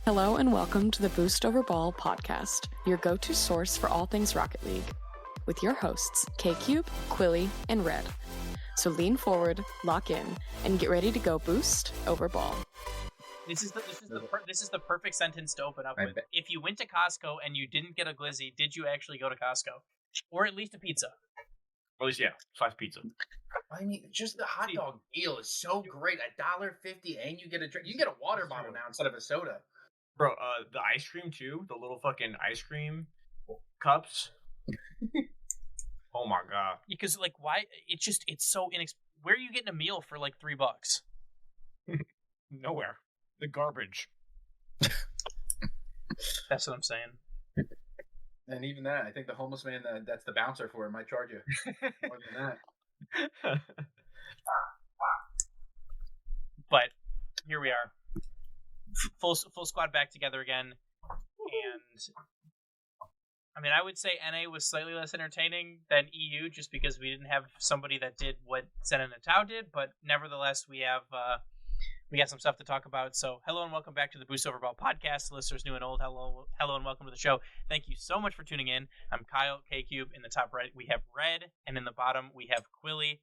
Hello and welcome to the Boost Over Ball podcast, your go-to source for all things Rocket League, with your hosts K-Cube, Quilly, and Red. So lean forward, lock in, and get ready to go Boost Over Ball. This is the perfect sentence to open up with. If you went to Costco and you didn't get a glizzy, did you actually go to Costco, or at least a pizza? At least, yeah, slice pizza. I mean, just the hot dog deal is so great. $1.50, and you get a drink. You get a water bottle now instead of a soda. Bro, the ice cream too. The little fucking ice cream cups. Oh my god. Because why? It's so Where are you getting a meal for like $3? Nowhere. The garbage. That's what I'm saying. And even that, I think the homeless man that's the bouncer for it might charge you more than that. But here we are, full squad back together again, and I mean, I would say NA was slightly less entertaining than EU, just because we didn't have somebody that did what Zen and Natao did. But nevertheless, we got some stuff to talk about. So hello and welcome back to the Boost Over Ball podcast. Listeners new and old, hello and welcome to the show. Thank you so much for tuning in. I'm Kyle, K-Cube. In the top right, we have Red, and in the bottom, we have Quilly.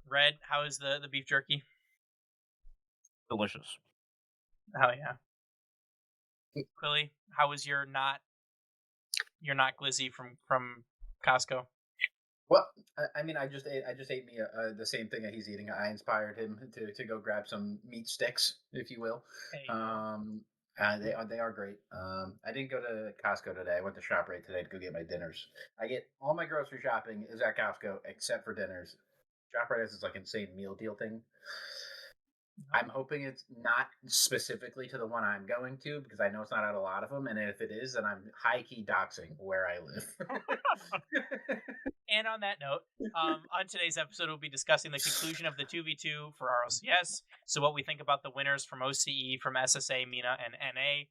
Red, how is the beef jerky? Delicious. Oh yeah. Quilly, how was your not glizzy from Costco? Well, I mean, I just ate me the same thing that he's eating. I inspired him to go grab some meat sticks, if you will. They are great. I didn't go to Costco today. I went to ShopRite today to go get my dinners. I get all my grocery shopping is at Costco except for dinners. ShopRite has this insane meal deal thing. I'm hoping it's not specifically to the one I'm going to, because I know it's not at a lot of them, and if it is, then I'm high-key doxing where I live. And on that note, on today's episode, we'll be discussing the conclusion of the 2v2 for RLCS, so what we think about the winners from OCE, from SSA, MENA, and NA,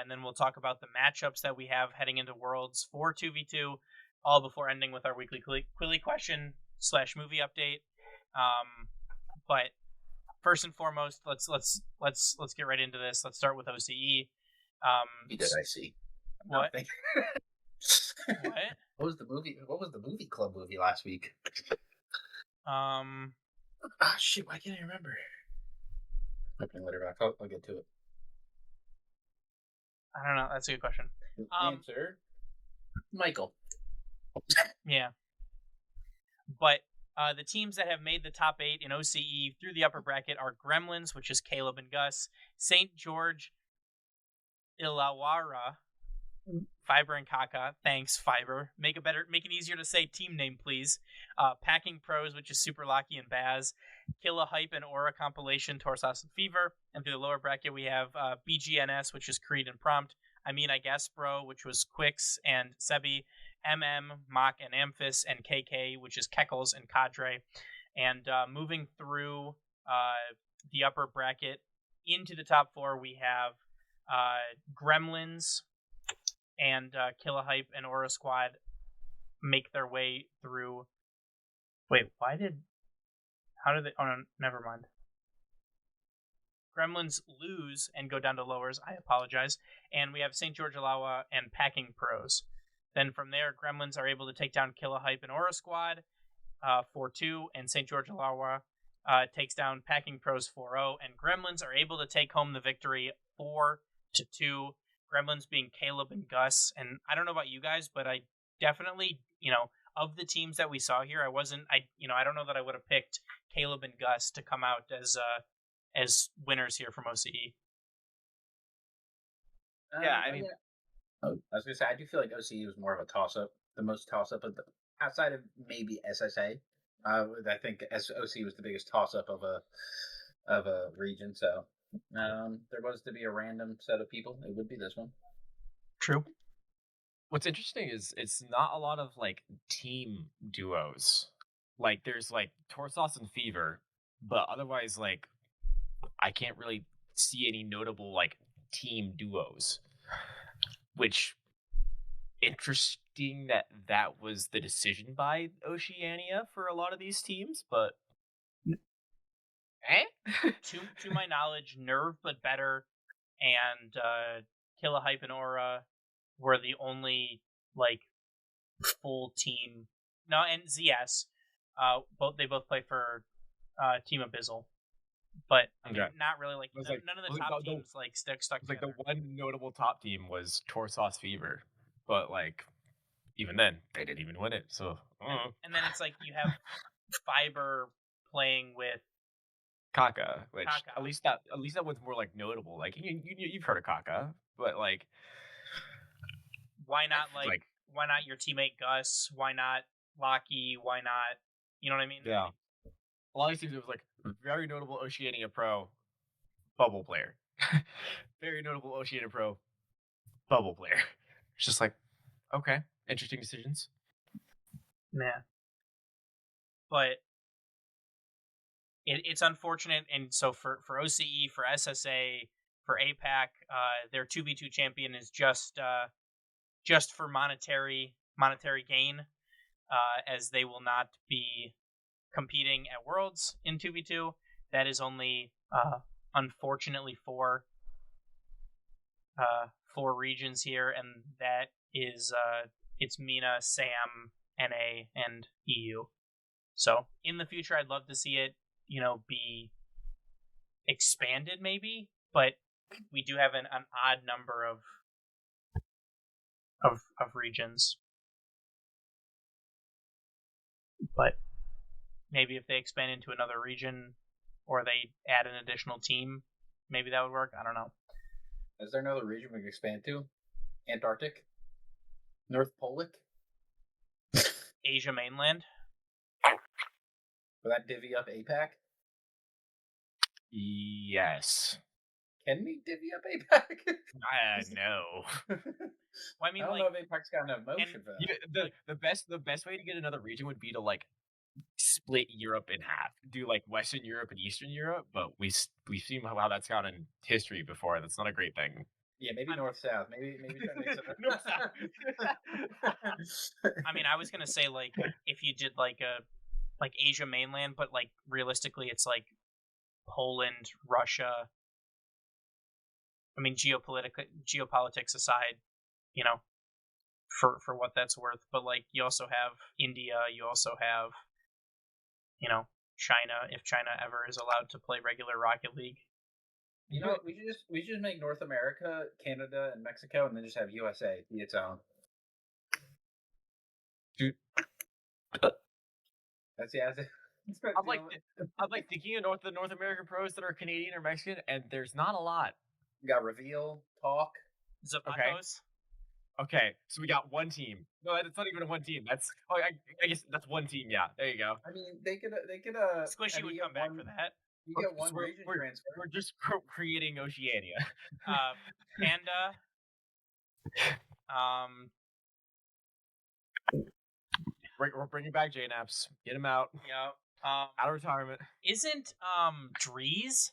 and then we'll talk about the matchups that we have heading into Worlds for 2v2, all before ending with our weekly Quilly question / movie update. But first and foremost, let's get right into this. Let's start with OCE. Did I see? What? No, what? What was the movie club movie last week? Shit, why can't I remember? Okay, later. I'll get to it. I don't know. That's a good question. Answer: Michael. Yeah. But the teams that have made the top 8 in OCE through the upper bracket are Gremlins, which is Caleb and Gus, St. George, Illawarra, Fiber and Kaka. Thanks, Fiber. Make it easier to say team name, please. Packing Pros, which is Super Lucky and Baz, Killa Hype and Aura Compilation, Torsas and Fever. And through the lower bracket, we have BGNS, which is Creed and Prompt. I mean, I guess, bro, which was Quix and Sebi. Mach and Amphis, and KK, which is Keckles and Cadre. And moving through the upper bracket into the top 4, we have Gremlins and Killahype and Aura Squad make their way through. Wait, how did they? Oh, no, never mind. Gremlins lose and go down to lowers. I apologize. And we have St. George Alawa and Packing Pros. Then from there, Gremlins are able to take down Killahype and Aura Squad 4-2, and St. George Alawa takes down Packing Pros 4-0, and Gremlins are able to take home the victory 4-2. Gremlins being Caleb and Gus, and I don't know about you guys, but I definitely, of the teams that we saw here, I don't know that I would have picked Caleb and Gus to come out as winners here from OCE. Yeah, I mean. I was going to say, I do feel like OCE was more of a toss-up, the most toss-up outside of maybe SSA. I think OCE was the biggest toss-up of a region, so there was to be a random set of people. It would be this one. True. What's interesting is it's not a lot of team duos. There's Torsas and Fever, but otherwise I can't really see any notable team duos. Which, interesting that was the decision by Oceania for a lot of these teams, but to my knowledge, Nerve but better and Killahype and Aura were the only like full team. No, and ZS. They both play for Team Abyssal, but I mean, not really like none of the top teams like stuck together. Like the one notable top team was Torsos Fever, but like even then they didn't even win it. So and then it's like you have Fiber playing with Kaka, which at least that one's more like notable. Like you've heard of Kaka, but like why not why not your teammate Gus? Why not Locky? Why not? You know what I mean? Yeah. A lot of teams, it was like very notable Oceania Pro bubble player. Very notable Oceania Pro bubble player. It's just like, okay, interesting decisions. Yeah. But it's unfortunate, and so for OCE, for SSA, for APAC, their 2v2 champion is just for monetary gain, as they will not be competing at Worlds in 2v2. That is only unfortunately four regions here, and that is it's MENA, SAM, NA, and EU. So in the future, I'd love to see it, be expanded maybe, but we do have an odd number of regions. But maybe if they expand into another region or they add an additional team, maybe that would work. I don't know. Is there another region we can expand to? Antarctic? North Polic? Asia mainland? Will that divvy up APAC? Yes. Can we divvy up APAC? No. Well, I mean, I don't know if APAC's got enough motion for that. The best way to get another region would be to like split Europe in half. Do like Western Europe and Eastern Europe, but we've seen how that's gone in history before. That's not a great thing. Yeah, maybe north-south. Maybe try to make some north-south. I mean, I was gonna say like if you did like Asia mainland, but like realistically, it's like Poland, Russia. I mean, geopolitics aside, for what that's worth. But like, you also have India. You also have, China. If China ever is allowed to play regular Rocket League. We should just make North America, Canada, and Mexico, and then just have USA be its own. Dude, that's the answer. I'm like thinking of the North American pros that are Canadian or Mexican, and there's not a lot. We got Reveal, Talk, Zapatos. Okay, so we got one team. No, it's not even a one team. That's I guess that's one team. Yeah, there you go. I mean, they could Squishy would come back for that. You get one region transfer. We're just creating Oceania. Panda. We're bringing back JNaps. Get him out. Yeah. Out of retirement. Isn't Drees?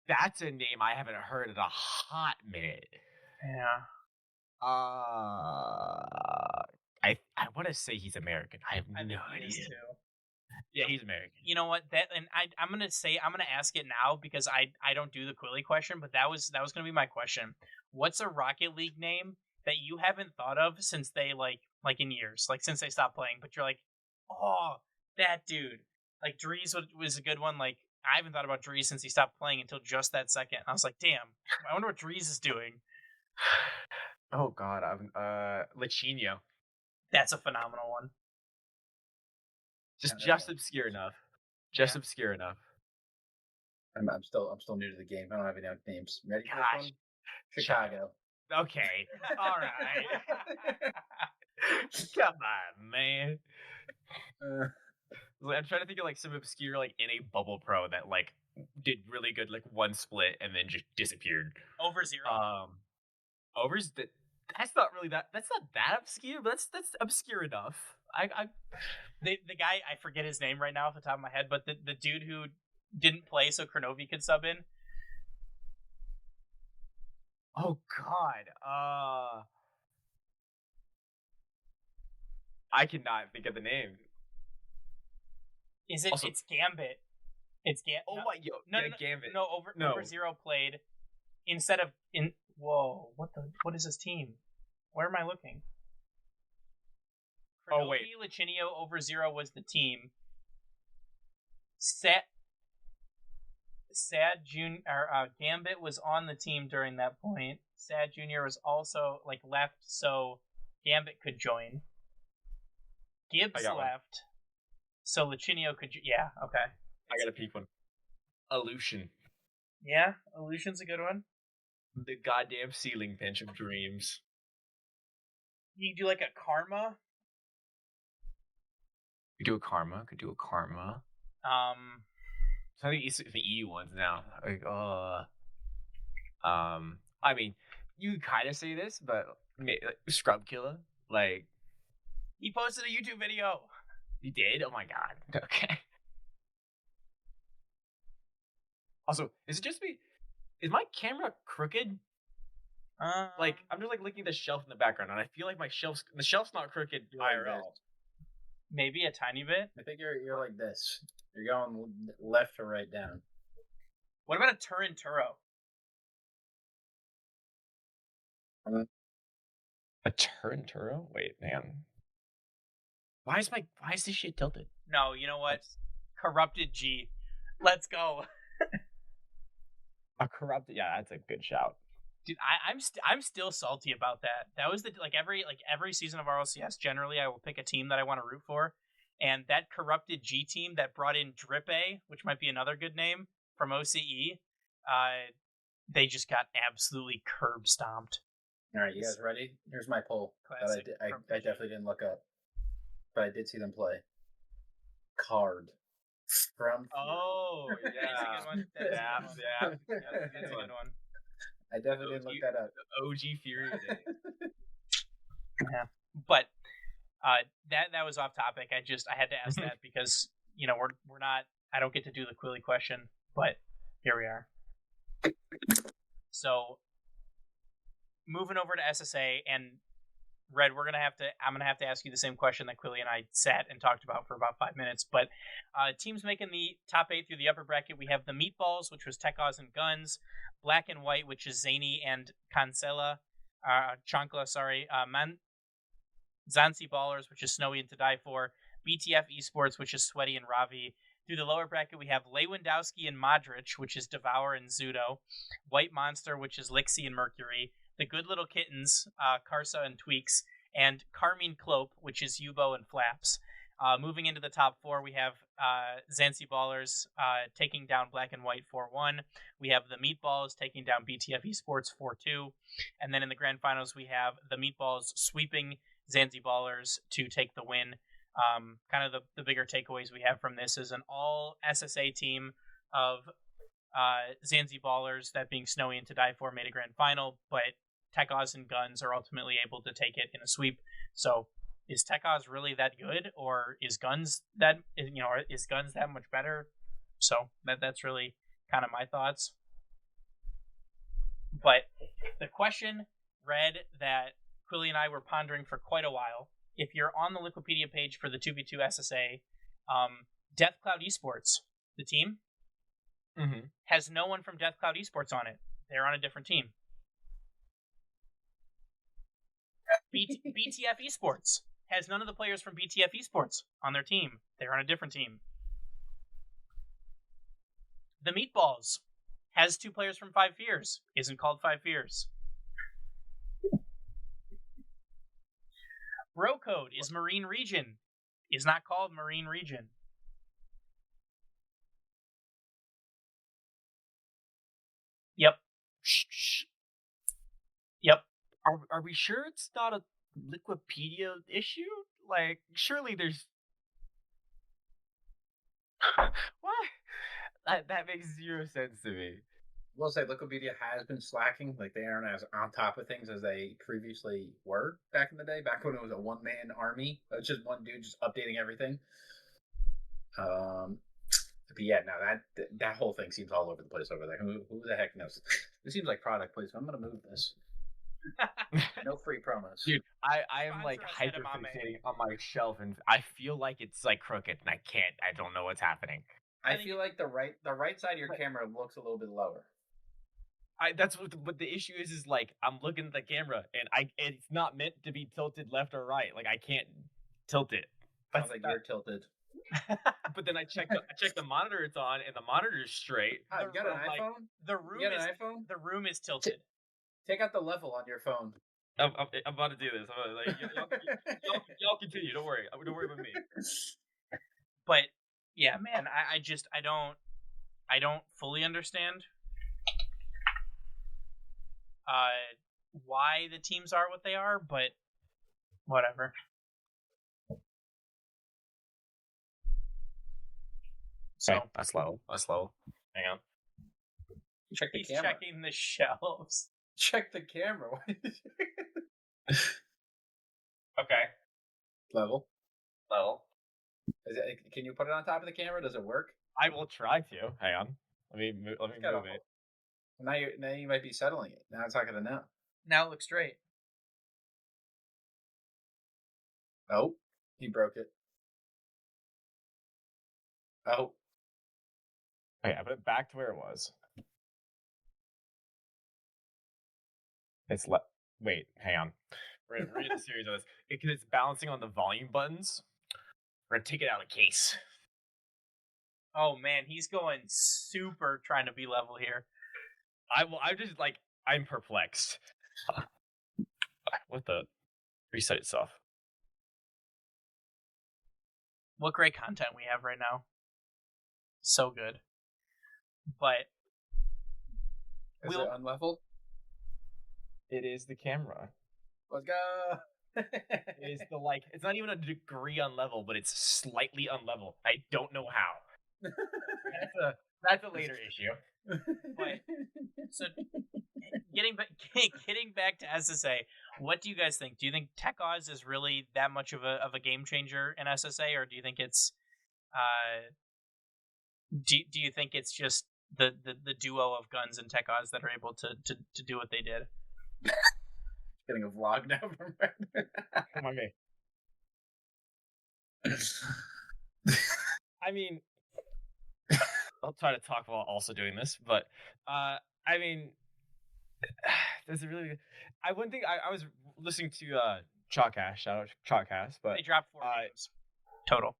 That's a name I haven't heard in a hot minute. Yeah. I want to say he's American. I have no idea. Yeah, he's American. You know what? I'm gonna ask it now because I don't do the Quilly question, but that was gonna be my question. What's a Rocket League name that you haven't thought of since they like in years, like since they stopped playing, but you're like, oh, that dude. Like Drees was a good one. Like I haven't thought about Drees since he stopped playing until just that second. I was like, damn, I wonder what Drees is doing. Oh God, Lechino. That's a phenomenal one. Just obscure enough. Just obscure enough. I'm still new to the game. I don't have any names. Ready for this one? Chicago. Okay. All right. Come on, man. I'm trying to think of like some obscure like in a bubble pro that like did really good like one split and then just disappeared. Over0. That's not really that's not that obscure, but that's obscure enough. The guy, I forget his name right now off the top of my head, but the dude who didn't play so Kronovi could sub in. Oh God. I cannot think of the name. Is it? Also, it's Gambit. It's Gambit. Oh my! No, Gambit. No, Over0 played. instead of in. Whoa! What is his team? Where am I looking? Oh, wait. Licinio over 0 was the team. Sad Junior Gambit was on the team during that point. Sad Junior was also left, so Gambit could join. Gibbs left, so Licinio could. Yeah, okay. I got a peep one. Illusion. Yeah, Illusion's a good one. The goddamn ceiling pinch of dreams. You do a karma. Could do a karma. So I think it's the EU ones now. I mean, you kind of say this, but Scrub Killer, he posted a YouTube video. He did? Oh my god. Okay. Also, is it just me? Is my camera crooked? I'm just looking at the shelf in the background, and I feel like the shelf's not crooked IRL. Maybe a tiny bit. I think you're like this. You're going left or right down. What about a Turinturo? A Turinturo? Wait, man. Why is this shit tilted? No, you know what? Corrupted G. Let's go. A corrupted, yeah, that's a good shout. Dude, I'm still salty about that. That was every season of RLCS. Generally, I will pick a team that I want to root for, and that corrupted G team that brought in Drip A, which might be another good name from OCE, they just got absolutely curb stomped. All right, you guys ready? Here's my poll. Classic. I definitely didn't look up, but I did see them play. Card. From oh yeah, that's a good one. That's a good one. I definitely didn't look that up. OG Fury. Yeah, but that was off topic. I had to ask that because we're not. I don't get to do the Quilly question, but here we are. So moving over to SSA and Red, I'm gonna have to ask you the same question that Quilly and I sat and talked about for about 5 minutes. But teams making the top 8 through the upper bracket, we have the Meatballs, which was Tekaz and Guns, Black and White, which is Zany and Chancla, Zanzi Ballers, which is Snowy and To Die For, BTF Esports, which is Sweaty and Ravi. Through the lower bracket, we have Lewandowski and Modric, which is Devour and Zudo, White Monster, which is Lixie and Mercury, the Good Little Kittens, Karsa and Tweaks, and Carmine Clope, which is Yubo and Flaps. Moving into the top 4, we have Zanzi Ballers taking down Black and White 4-1. We have the Meatballs taking down BTF Esports 4-2. And then in the grand finals, we have the Meatballs sweeping Zanzi Ballers to take the win. Kind of the bigger takeaways we have from this is an all SSA team of Zanzi Ballers, that being Snowy and To Die For, made a grand final, but Tekaz and Guns are ultimately able to take it in a sweep. So is Tekaz really that good, or is Guns that much better? So that's really kind of my thoughts. But the question, Red, that Quilly and I were pondering for quite a while, if you're on the Liquipedia page for the 2v2 SSA, Death Cloud Esports, the team, has no one from Death Cloud Esports on it. They're on a different team. BTF Esports has none of the players from BTF Esports on their team. They're on a different team. The Meatballs has 2 players from Five Fears. Isn't called Five Fears. Bro Code is Marine Region. Is not called Marine Region. Yep. Yep. Are we sure it's not a Liquipedia issue? Surely there's... What? That makes zero sense to me. We'll say Liquipedia has been slacking. They aren't as on top of things as they previously were back in the day, back when it was a one-man army. It's just one dude just updating everything. But yeah, no, that whole thing seems all over the place over there. Who the heck knows? This seems like product placement. I'm going to move this. No free promos. Dude, I am hyper fixating on my shelf, and I feel like it's crooked, and I don't know what's happening. I feel like the right side of your camera looks a little bit lower. That's what the issue is like I'm looking at the camera and it's not meant to be tilted left or right. Like I can't tilt it. Sounds like you're tilted. But then I check the monitor it's on and the monitor's straight. Oh, you got an iPhone? The room is tilted. Take out the level on your phone. I'm about to do this. Y'all continue. Don't worry. Don't worry about me. But yeah, man, I don't fully understand why the teams are what they are, but whatever. So okay, that's low. Hang on. He's checking the shelves. Check the camera. Okay. Level. Can you put it on top of the camera? Does it work? I will try to. Hang on. Let me move it. Now you might be settling it. Now it's not gonna know. Now it looks straight. Oh, he broke it. Oh. Okay, I put it back to where it was. Wait, hang on. We're gonna read the series of this because it's balancing on the volume buttons. We're gonna take it out of the case. Oh man, he's going super trying to be level here. I'm perplexed. What the? Reset itself. What great content we have right now. So good. But is it unleveled? It is the camera. Let's go. It's it's not even a degree unlevel, but it's slightly unlevel. I don't know how. That's a later issue. But, so getting back to SSA, what do you guys think? Do you think Tech Oz is really that much of a game changer in SSA, or do you think it's do you think it's just the duo of Guns and Tech Oz that are able to do what they did? Getting a vlog now from Red. Come on, me. I mean, I'll try to talk while also doing this, but I mean, there's a really. I wouldn't think I was listening to Chalkcast. Shout out Chalkcast, but they dropped 4 games total.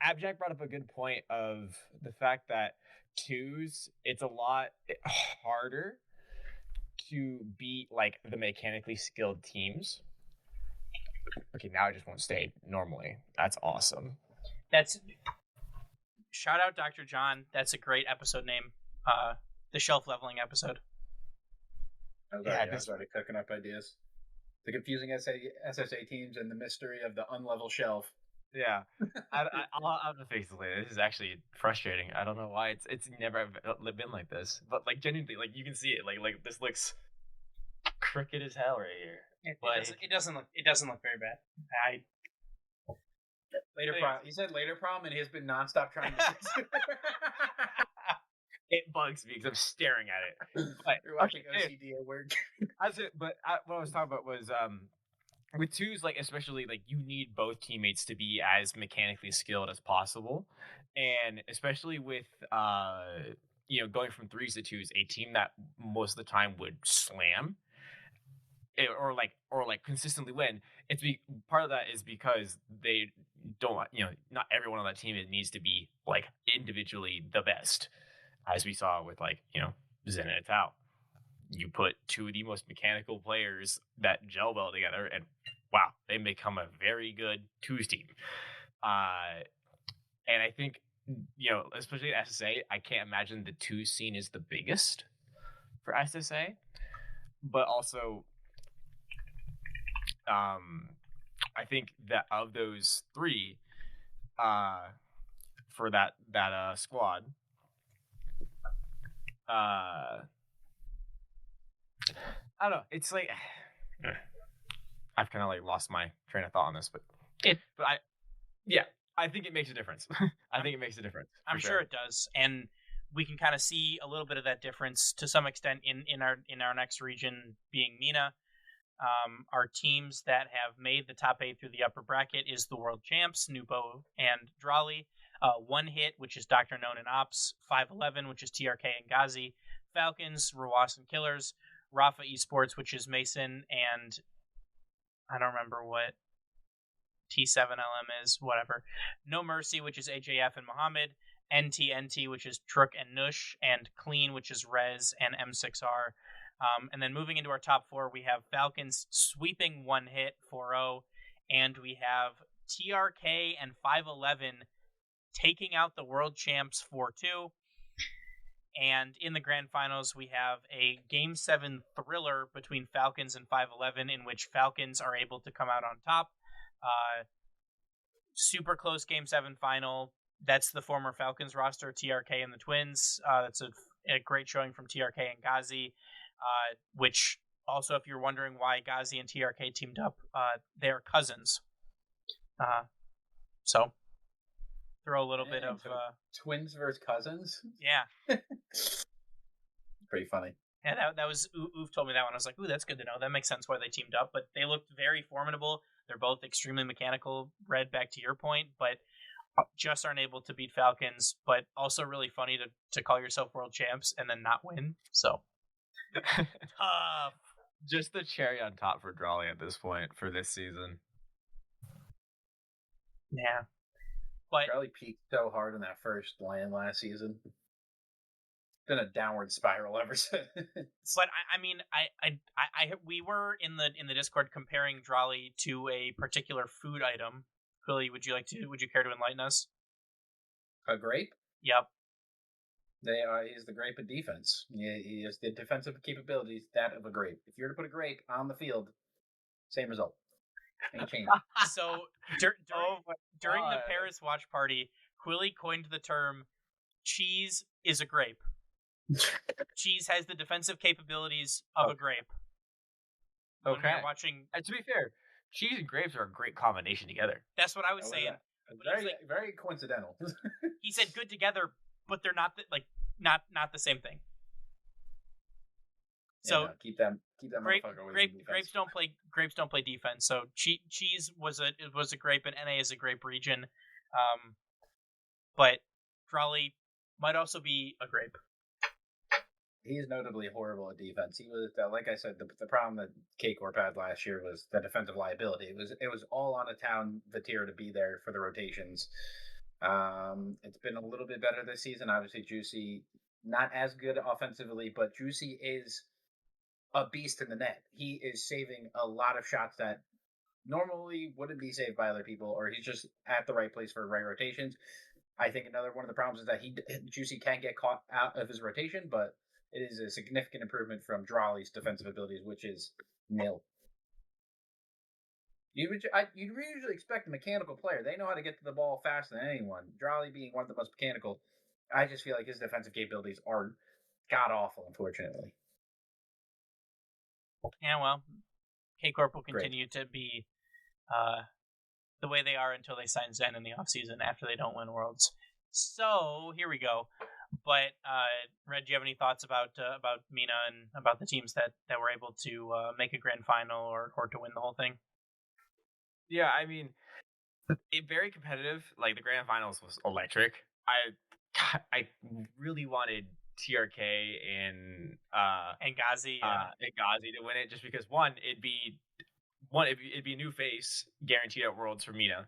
Abjack brought up a good point of the fact that twos, it's a lot harder to beat like the mechanically skilled teams. Okay, now I just won't stay normally. That's awesome. That's shout out Dr. John. That's a great episode name. The shelf leveling episode. I was already cooking up ideas. The confusing SSA teams and the mystery of the unlevel shelf. Yeah, I'll have to face it later. This is actually frustrating. I don't know why it's never been like this, but like genuinely, like you can see it. Like this looks crooked as hell right here. It doesn't look very bad. He said later prom, and he's been nonstop trying to fix it. It bugs me because I'm staring at it. But, you're watching OCD at work. What I was talking about was with twos, like especially like you need both teammates to be as mechanically skilled as possible, and especially with going from threes to twos, a team that most of the time would slam or consistently win. Part of that is because they don't not everyone on that team needs to be like individually the best, as we saw with Zen and Tao. You put two of the most mechanical players that gel well together, and wow, they become a very good twos team. And I think, especially at SSA, I can't imagine the twos scene is the biggest for SSA, but also, I think that of those three, for that squad, I don't know. It's like I've kind of like lost my train of thought on this, but I think it makes a difference. I think it makes a difference. I'm sure it does, and we can kind of see a little bit of that difference to some extent in our next region being MENA. Our teams that have made the top 8 through the upper bracket is the world champs, Nupo and Drali. One Hit, which is Dr. Known and Ops. 511, which is TRK and Ghazi. Falcons, Rawasan Killers, Rafa Esports, which is Mason, and I don't remember what T7LM is, whatever. No Mercy, which is AJF and Muhammad, NTNT, which is Truk and Nush, and Clean, which is Rez and M6R. And then moving into our top four, we have Falcons sweeping one hit 4-0, and we have TRK and 511 taking out the world champs 4-2. And in the grand finals, we have a Game 7 thriller between Falcons and 511, in which Falcons are able to come out on top. Super close Game 7 final. That's the former Falcons roster, TRK and the Twins. That's a great showing from TRK and Ghazi, which also, if you're wondering why Ghazi and TRK teamed up, they're cousins. So throw a little bit of twins versus cousins. Yeah, pretty funny. Yeah, that was Oof told me that one. I was like, ooh, that's good to know. That makes sense why they teamed up. But they looked very formidable. They're both extremely mechanical. Red, back to your point, but just aren't able to beat Falcons. But also really funny to call yourself world champs and then not win. So tough. Just the cherry on top for Drawley at this point for this season. Yeah. But Charlie peaked so hard in that first land last season. Been a downward spiral ever since. But I mean, we were in the Discord comparing Drawley to a particular food item. Billy, would you care to enlighten us? A grape? Yep. He's the grape of defense. He has the defensive capabilities that of a grape. If you were to put a grape on the field, same result. Ain't changed. So during the Paris watch party, Quilly coined the term "cheese is a grape." Cheese has the defensive capabilities of a grape. Okay. When we're watching, and to be fair, cheese and grapes are a great combination together. That's what I was saying. Very coincidental. He said good together, but they're not not the same thing. So keep them motherfucker away from defense. Grapes don't play defense. So cheese was a grape, and NA is a grape region. But Drawley might also be a grape. He's notably horrible at defense. He was, like I said, the problem that K-Corp had last year was the defensive liability. It was all on a town Vatir to be there for the rotations. It's been a little bit better this season. Obviously, Juicy not as good offensively, but Juicy is a beast in the net. He is saving a lot of shots that normally wouldn't be saved by other people, or he's just at the right place for right rotations. I think another one of the problems is that Juicy can't get caught out of his rotation, but it is a significant improvement from Drawley's defensive abilities, which is nil. You'd usually expect a mechanical player. They know how to get to the ball faster than anyone. Drawley being one of the most mechanical, I just feel like his defensive capabilities are god-awful, unfortunately. Yeah, well, K-Corp will continue to be the way they are until they sign Zen in the offseason after they don't win Worlds. So, here we go. But, Red, do you have any thoughts about Mina and about the teams that were able to make a grand final or to win the whole thing? Yeah, I mean, very competitive. Like, the grand finals was electric. I really wanted TRK and Ghazi and Ghazi to win it, just because it'd be a new face guaranteed at Worlds for Mina.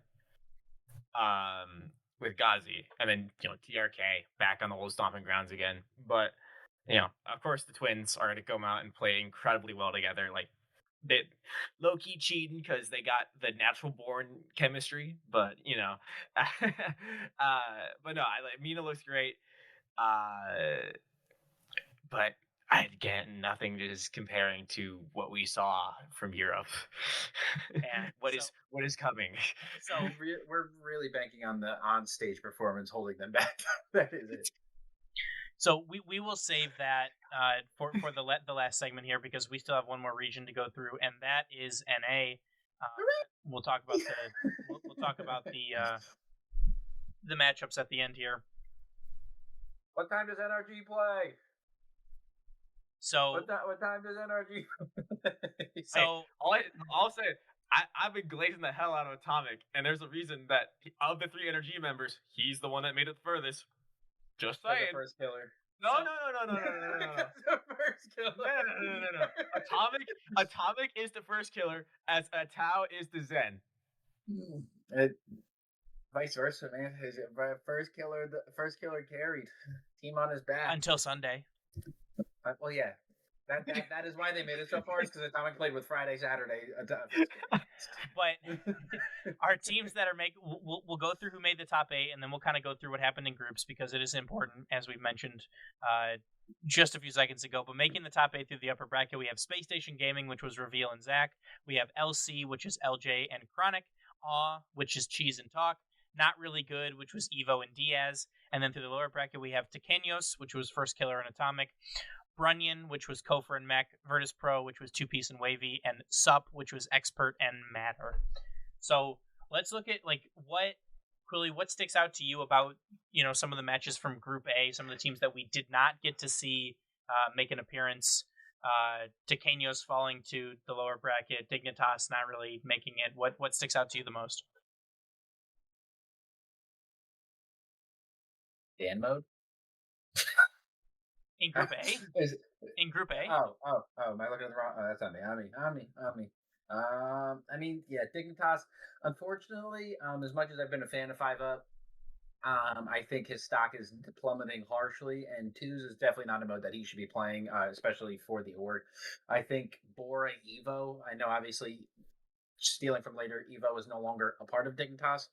With Ghazi, and then TRK back on the old stomping grounds again. But of course, the Twins are going to come out and play incredibly well together. Like, they low key cheating because they got the natural born chemistry. But but no, Mina looks great. But again, nothing is comparing to what we saw from Europe. And what is coming. So we're really banking on the on-stage performance holding them back. That is it. So we will save that for the last segment here, because we still have one more region to go through, and that is NA. We'll talk about the matchups at the end here. What time does NRG play? So what time does NRG? So I'll say I've been glazing the hell out of Atomic, and there's a reason that of the 3 NRG members, he's the one that made it the furthest. Just saying. The first killer. No. The first killer. No. Atomic is the first killer, as Tao is the Zen. Vice versa, man. His first killer carried team on his back until Sunday. Well, yeah. That is why they made it so far, is because Atomic played with Friday, Saturday. But our teams that are we'll go through who made the top 8, and then we'll kind of go through what happened in groups, because it is important, as we mentioned just a few seconds ago. But making the top 8 through the upper bracket, we have Space Station Gaming, which was Reveal and Zach. We have LC, which is LJ and Chronic. Aw, which is Cheese and Talk. Not Really Good, which was Evo and Diaz. And then through the lower bracket, we have Tequeños, which was First Killer and Atomic. Brunyon, which was Kofor and Mech. Virtus Pro, which was Two Piece and Wavy. And Sup, which was Expert and Matter. So let's look at what sticks out to you about some of the matches from Group A, some of the teams that we did not get to see make an appearance. Tequeños falling to the lower bracket, Dignitas not really making it. What sticks out to you the most? Dan mode. In Group A? In Group A? Oh, am I looking at the wrong? That's on me. I mean, yeah, Dignitas, unfortunately, as much as I've been a fan of 5-Up, I think his stock is plummeting harshly, and 2s is definitely not a mode that he should be playing, especially for the org. I think Bora Evo, I know obviously stealing from later, Evo is no longer a part of Dignitas,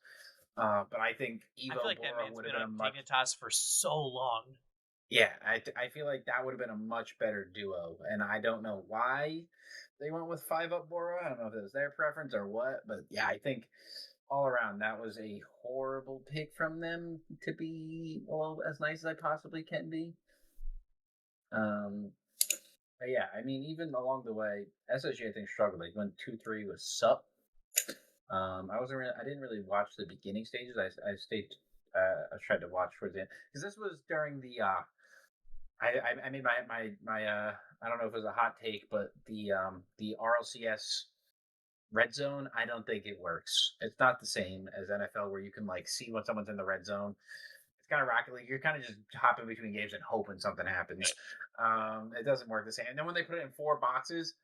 but I think Evo I feel like Bora that man's would been have been on Dignitas for so long. Yeah, I feel like that would have been a much better duo, and I don't know why they went with 5-Up Bora. I don't know if it was their preference or what, but yeah, I think all around that was a horrible pick from them to be as nice as I possibly can be. But yeah, I mean, even along the way, SSG I think struggled. They went 2-3 with Sup. I didn't really watch the beginning stages. I tried to watch towards the end, because this was during the I made my I don't know if it was a hot take, but the RLCS red zone, I don't think it works. It's not the same as NFL, where you can see when someone's in the red zone. It's kind of Rocket League. You're kind of just hopping between games and hoping something happens. It doesn't work the same. And then when they put it in 4 boxes,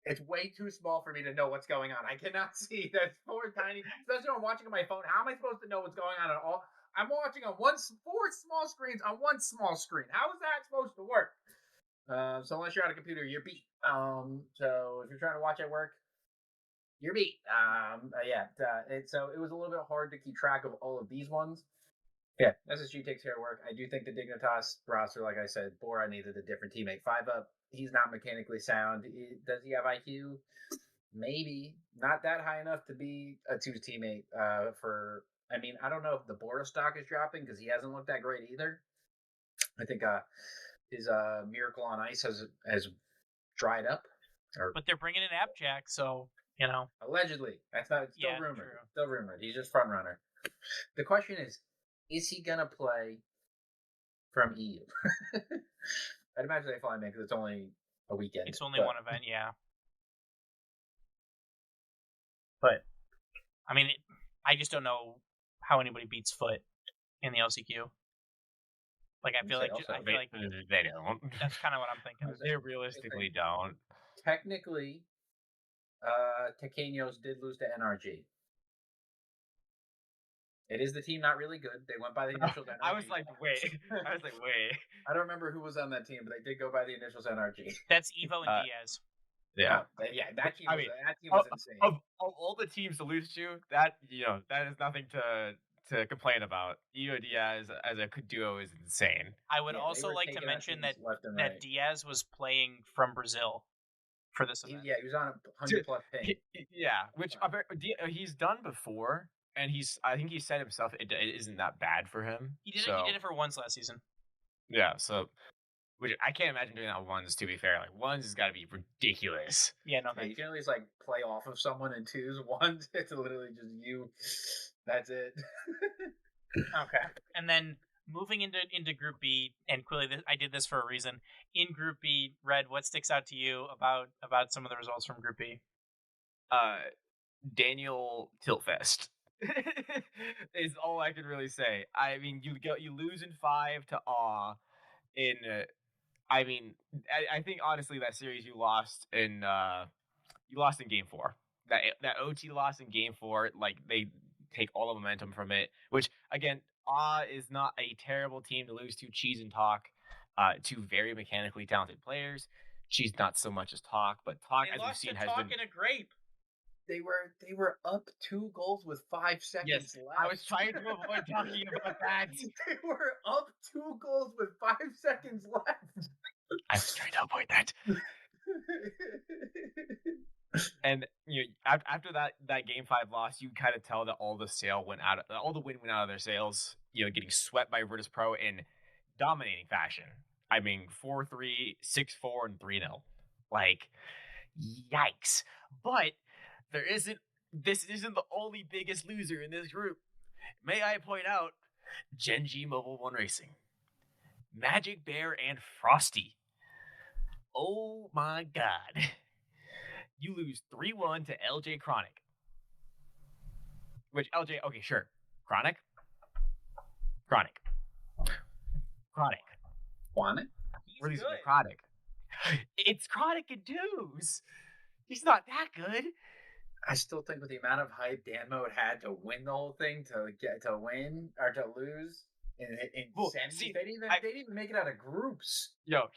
it's way too small for me to know what's going on. I cannot see. That's 4 tiny. Especially when I'm watching on my phone. How am I supposed to know what's going on at all? I'm watching on 4 small screens on 1 small screen. How is that supposed to work? So unless you're on a computer, you're beat. So if you're trying to watch at work, you're beat. So it was a little bit hard to keep track of all of these ones. Yeah, SSG takes care of work. I do think the Dignitas roster, like I said, Bora needed a different teammate. 5-Up, he's not mechanically sound. Does he have IQ? Maybe. Not that high enough to be a 2's teammate I don't know if the Bora stock is dropping, because he hasn't looked that great either. I think his Miracle on Ice has dried up. But they're bringing in Appjack, so, Allegedly. That's not, it's still rumored. True. Still rumored. He's just front runner. The question is he going to play from EU? I'd imagine they fly him in, because it's only a weekend. It's only one event, yeah. But, I mean, I just don't know how anybody beats Foot in the LCQ. I feel like they don't. That's kind of what I'm thinking. They realistically don't. Technically, Tequeños did lose to NRG. It is the team not really good. They went by the initials NRG. I was like, wait. I don't remember who was on that team, but they did go by the initials NRG. That's Evo and Diaz. Yeah, that team was insane. Of all the teams to lose to, that is nothing to complain about. Evo Diaz as a duo is insane. I would also like to mention that Diaz was playing from Brazil for this event. He was on a 100+ ping. Which he's done before, and I think he said himself it isn't that bad for him. He did it for ones last season. Yeah, so. Which I can't imagine doing that ones, to be fair. Ones has got to be ridiculous. Yeah, no, you can at least play off of someone in 2s. Ones, it's literally just you. That's it. Okay. And then moving into Group B, and clearly I did this for a reason. In Group B, Red, what sticks out to you about some of the results from Group B? Daniel Tiltfest is all I can really say. I mean, you lose in 5 to Awe. in. I mean, I think honestly that series you lost in Game 4. That OT loss in Game 4, like they take all the momentum from it. Which again, is not a terrible team to lose to. Cheese and Talk, two very mechanically talented players. Cheese not so much as Talk, but Talk, They as we've lost seen, to has Talk been. in a grape. They were up 2 goals with 5 seconds left. I was trying to avoid talking about that. They were up 2 goals with 5 seconds left. I was trying to avoid that. And after that Game 5 loss, you kind of tell that all the wind went out of their sails. Getting swept by Virtus Pro in dominating fashion. I mean, 4-3, 6-4, and 3-0. Like, yikes! But this isn't the only biggest loser in this group. May I point out, Genji Mobile 1 Racing, Magic Bear, and Frosty. Oh my god. You lose 3-1 to LJ Chronic. Which, LJ, okay, sure. Chronic? Release the Chronic. It's Chronic and Deuce. He's not that good. I still think with the amount of hype Dan Mode had to win the whole thing, to win or to lose in semis, they didn't even make it out of groups. Yo,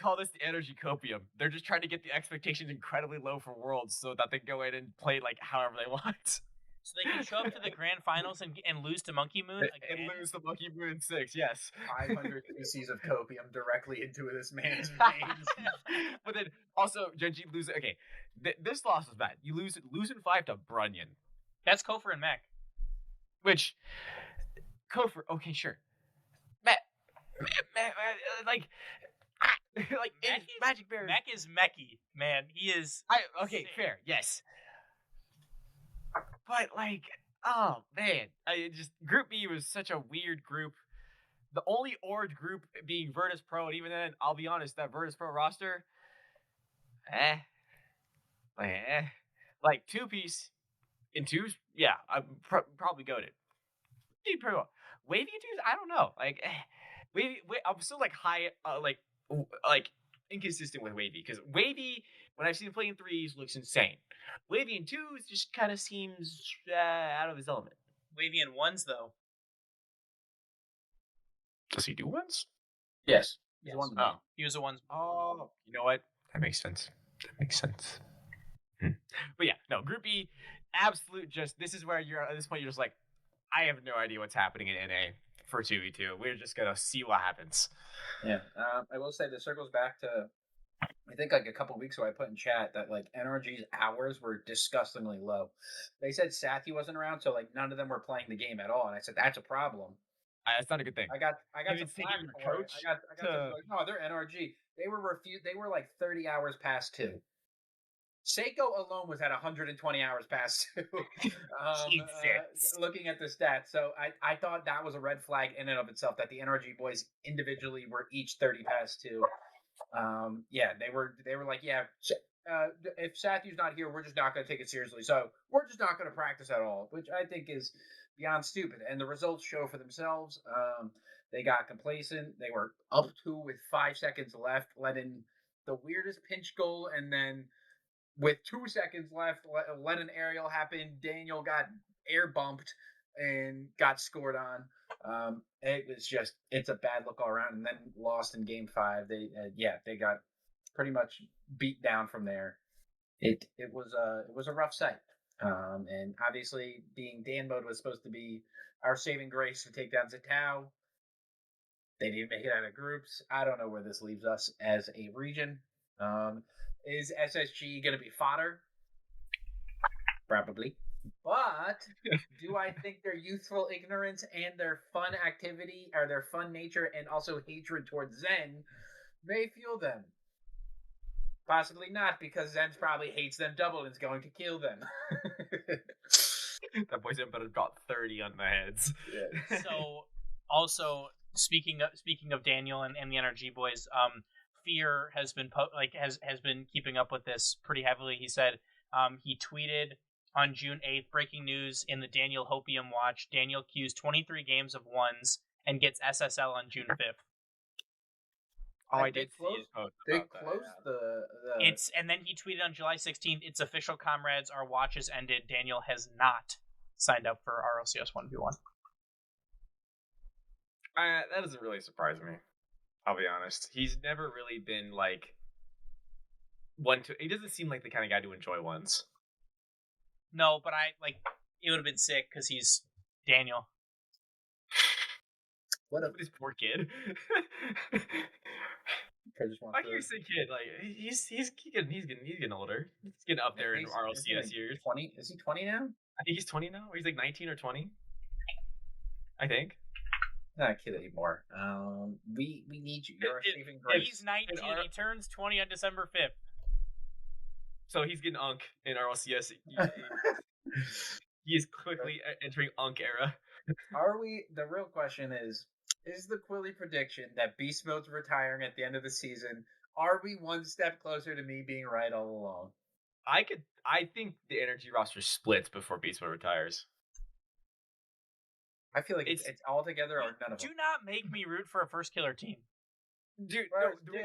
call this the energy copium. They're just trying to get the expectations incredibly low for Worlds so that they go in and play like however they want. So they can show up to the grand finals and lose to Monkey Moon again? And lose to Monkey Moon in 6, yes. 500 cc's of copium directly into this man's veins. But then also Genji loses. Okay, this loss was bad. You losing 5 to Brunyon. That's Kofor and Mech. Which Kofor? Okay, sure. Mech, like Magic Bear. Mech is Mechie, man. He is. Okay, sick. Fair, yes. But like, oh man, Group B was such a weird group. The only orange group being Virtus Pro, and even then, I'll be honest, that Virtus Pro roster, like 2-piece in 2s, yeah, I'm probably goated. Did pretty well. Wavy in 2s, I don't know. Like, Wavy, I'm still like high, like inconsistent with Wavy, because Wavy, when I've seen him play in 3s, looks insane. Wavy in 2s just kind of seems out of his element. Wavy in 1s, though. Does he do 1s? Yes. Yes. He was a 1s. Oh, you know what? That makes sense. But yeah, no, Group B, absolute this is where you're, at this point, you're just like, I have no idea what's happening in NA for 2v2. We're just going to see what happens. Yeah. I will say this circles back to, I think like a couple weeks ago I put in chat that like NRG's hours were disgustingly low. They said Sathi wasn't around, so like none of them were playing the game at all, and I said that's a problem. That's not a good thing. I got some flack for it. I got some, like, no, they're NRG. They were like 30 hours past 2. Seiko alone was at 120 hours past 2. Looking at the stats, so I thought that was a red flag in and of itself that the NRG boys individually were each 30 past 2. Yeah, they were like, yeah, if Sathy's not here, we're just not going to take it seriously. So we're just not going to practice at all, which I think is beyond stupid. And the results show for themselves. They got complacent. They were up 2 with 5 seconds left, let in the weirdest pinch goal, and then with 2 seconds left, let an aerial happen. Daniel got air bumped and got scored on. It was just, it's a bad look all around. And then lost in Game 5. They got pretty much beat down from there. It was a rough sight. And obviously, being Dan Mode was supposed to be our saving grace to take down Zitao. They didn't make it out of groups. I don't know where this leaves us as a region. Is SSG going to be fodder? Probably. But do I think their youthful ignorance and their fun activity, or their fun nature and also hatred towards Zen may fuel them? Possibly not, because Zen probably hates them double and is going to kill them. That boy's better have got 30 on the heads. Yeah. So, also speaking of Daniel and the NRG boys, Fear has been has been keeping up with this pretty heavily. He said he tweeted on June 8th, breaking news in the Daniel Hopium watch. Daniel queues 23 games of 1s and gets SSL on June 5th. Oh, I did see his post They about that. closed Yeah. It's and then he tweeted on July 16th, "It's official, comrades. Our watch has ended. Daniel has not signed up for RLCS 1v1." That doesn't really surprise me. I'll be honest. He's never really been like one to. He doesn't seem like the kind of guy to enjoy ones. No, but it would have been sick because he's Daniel. What a This poor kid. Why do you say kid? Like he's getting older. He's getting up there in RLCS years. 20? Is he 20 now? I think he's 20 now. Or he's like 19 or 20. I think. Not a kid anymore. We need you. You're a saving grace. He's 19. He turns 20 on December 5th. So he's getting unk in RLCS. He is quickly entering unk era. Are we? The real question is the Quilly prediction that Beast Mode's retiring at the end of the season? Are we one step closer to me being right all along? I think the energy roster splits before Beast Mode retires. I feel like it's all together or none of them. Do not make me root for a first killer team. Dude, no, the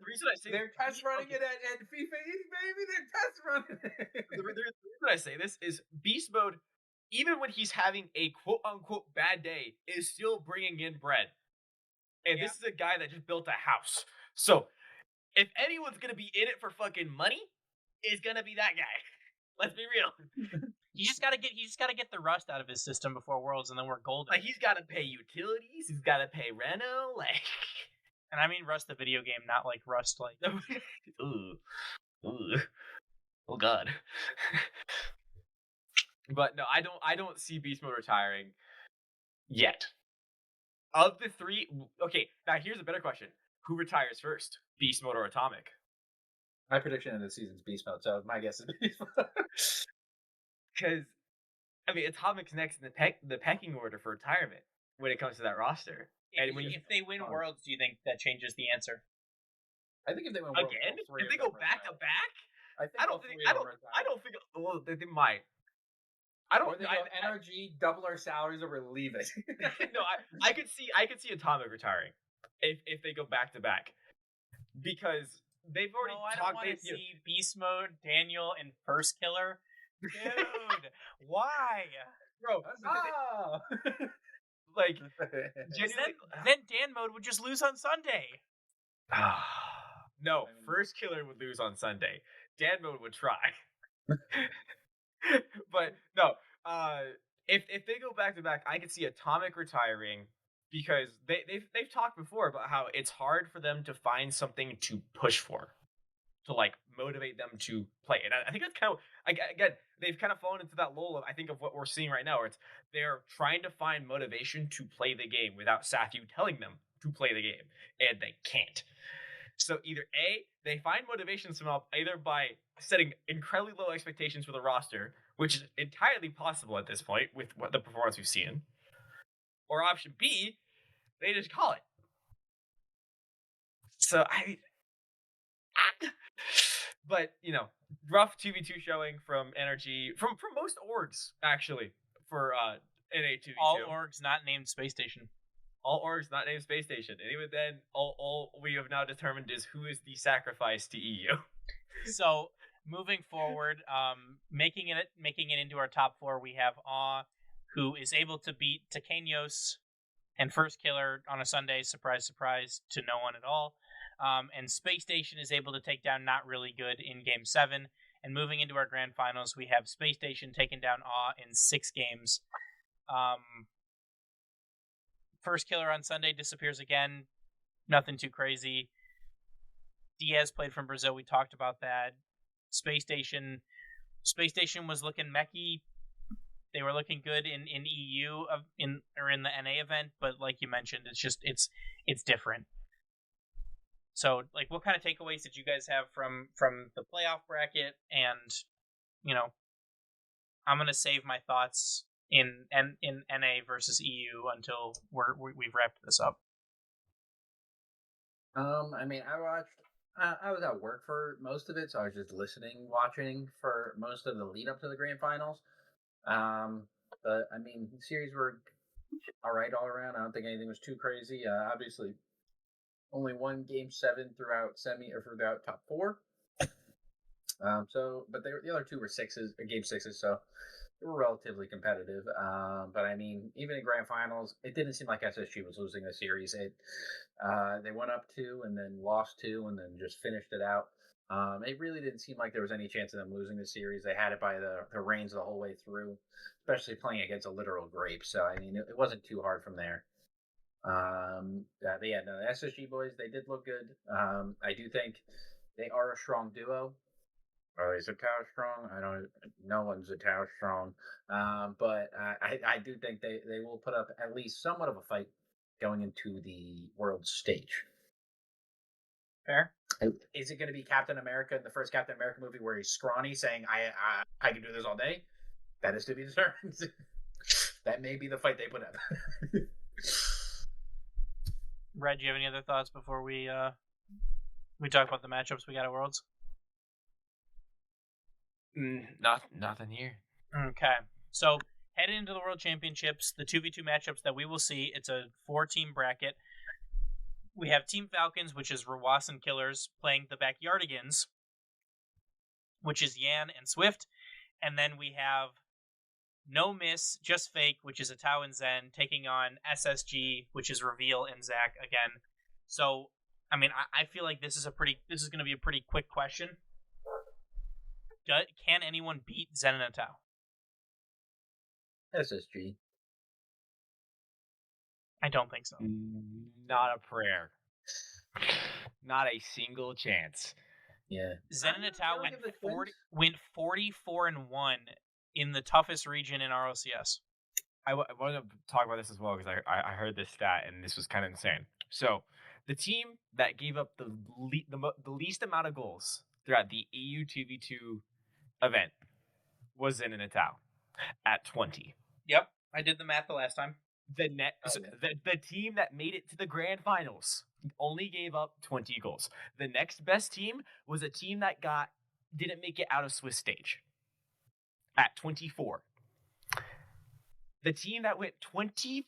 reason I say they're test running it at FIFA, baby. They're test running it. The reason I say this is Beast Mode, even when he's having a quote unquote bad day, is still bringing in bread. And this is a guy that just built a house. So if anyone's gonna be in it for fucking money, it's gonna be that guy. Let's be real. You just gotta get the rust out of his system before Worlds, and then we're golden. Like he's gotta pay utilities, he's gotta pay reno, like. And I mean Rust the video game, not like Rust like. Ooh. Oh God. But no, I don't see Beast Mode retiring yet. Of the three, okay, now here's a better question: who retires first, Beast Mode or Atomic? My prediction of the season's Beast Mode, so my guess is Beast Mode. Because, I mean, Atomic's next in the pecking order for retirement when it comes to that roster. If they win Worlds, do you think that changes the answer? I think if they win Worlds, again, if they go back to back, I don't think. Well, they might. Or they go NRG, double our salaries, or we're leaving. No, I could see Atomic retiring if they go back to back, because they've already talked. I don't want to see Beast Mode, Daniel, and First Killer. Dude, why, bro? Like, then Dan Mode would just lose on Sunday. No, First Killer would lose on Sunday. Dan Mode would try. But no, if they go back to back, I could see Atomic retiring because they've talked before about how it's hard for them to find something to push for, to like motivate them to play. And I think that's kind of, again, they've kind of fallen into that lull of, I think, of what we're seeing right now, where they're trying to find motivation to play the game without Safu telling them to play the game, and they can't. So either A, they find motivation somehow, either by setting incredibly low expectations for the roster, which is entirely possible at this point with what the performance we've seen, or option B, they just call it. So but you know, rough 2v2 showing from Energy, from most orgs actually for NA 2v2. All orgs not named Space Station. All orgs not named Space Station. And even then, all we have now determined is who is the sacrifice to EU. So moving forward, making it into our top four, we have Awe, who is able to beat Takenos and First Killer on a Sunday, surprise, surprise, to no one at all. And Space Station is able to take down Not Really Good in Game 7. And moving into our grand finals, we have Space Station taking down Awe in 6 games. First Killer on Sunday disappears again. Nothing too crazy. Diaz played from Brazil. We talked about that. Space Station was looking mechy. They were looking good in EU in the NA event, but like you mentioned, it's different. So, like, what kind of takeaways did you guys have from the playoff bracket? And, you know, I'm gonna save my thoughts in NA versus EU until we've wrapped this up. I mean, I was at work for most of it, so I was just watching for most of the lead up to the grand finals. But I mean, the series were all right all around. I don't think anything was too crazy. Obviously, only won Game 7 throughout throughout top 4. But the other two were game sixes, so they were relatively competitive. But I mean, even in grand finals, it didn't seem like SSG was losing the series. They went up 2 and then lost 2 and then just finished it out. It really didn't seem like there was any chance of them losing the series. They had it by the reins the whole way through, especially playing against a literal grape. So I mean, it wasn't too hard from there. But yeah, no, the SSG boys, they did look good. I do think they are a strong duo. Are they Tao strong? I don't. No one's Tao strong. But I do think they will put up at least somewhat of a fight going into the world stage. Fair. Is it going to be Captain America in the first Captain America movie where he's scrawny saying I can do this all day? That is to be determined. That may be the fight they put up. Red, do you have any other thoughts before we talk about the matchups we got at Worlds? Nothing here. Okay, so heading into the World Championships, the 2v2 matchups that we will see, it's a 4-team bracket. We have Team Falcons, which is Rawas and Killers, playing the Backyardigans, which is Yan and Swift. And then we have No Miss, Just Fake, which is Atao and Zen, taking on SSG, which is Reveal and Zach again. So, I mean, I feel like this is going to be a pretty quick question. Can anyone beat Zen and Atao? SSG. I don't think so. Not a prayer. Not a single chance. Yeah. Zen and Atao went 44-1 in the toughest region in RLCS. I want to talk about this as well because I heard this stat and this was kind of insane. So the team that gave up the least amount of goals throughout the EU 2v2 event was Zen and Atao at 20. Yep, I did the math the last time. The team that made it to the grand finals only gave up 20 goals. The next best team was a team that didn't make it out of Swiss stage at 24. The team that went 24-1.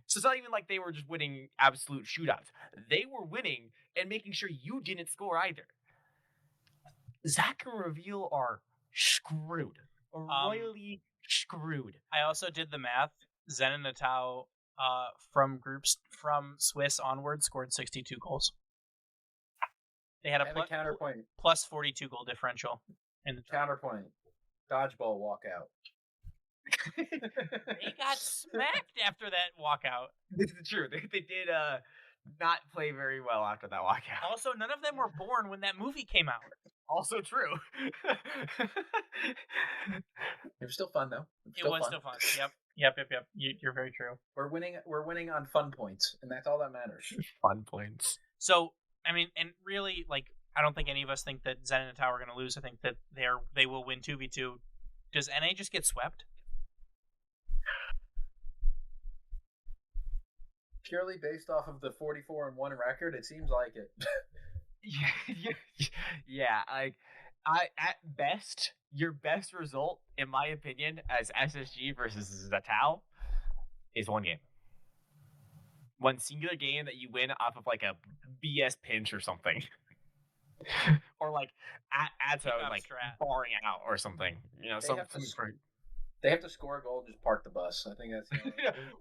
So it's not even like they were just winning absolute shootouts. They were winning and making sure you didn't score either. Zach and Reveal are screwed. Royally screwed. I also did the math. Zen and Atao from Swiss onward scored 62 goals. They had a counterpoint plus 42 goal differential in the counterpoint. Dodgeball walkout. They got smacked after that walkout. This is true. They did not play very well after that walkout. Also, none of them were born when that movie came out. Also true. It was still fun though. It was still fun. Yep. You're very true. We're winning on fun points, and that's all that matters. Fun points. So, I mean, and really, like, I don't think any of us think that Zen and Atao are going to lose. I think that they will win 2v2. Does NA just get swept? Purely based off of the 44-1 record, it seems like it. Yeah. At best, your best result, in my opinion, as SSG versus Atao, is one game. One singular game that you win off of like a BS pinch or something, or like Atao like barring out or something. You know, They have to score a goal and just park the bus. I think that's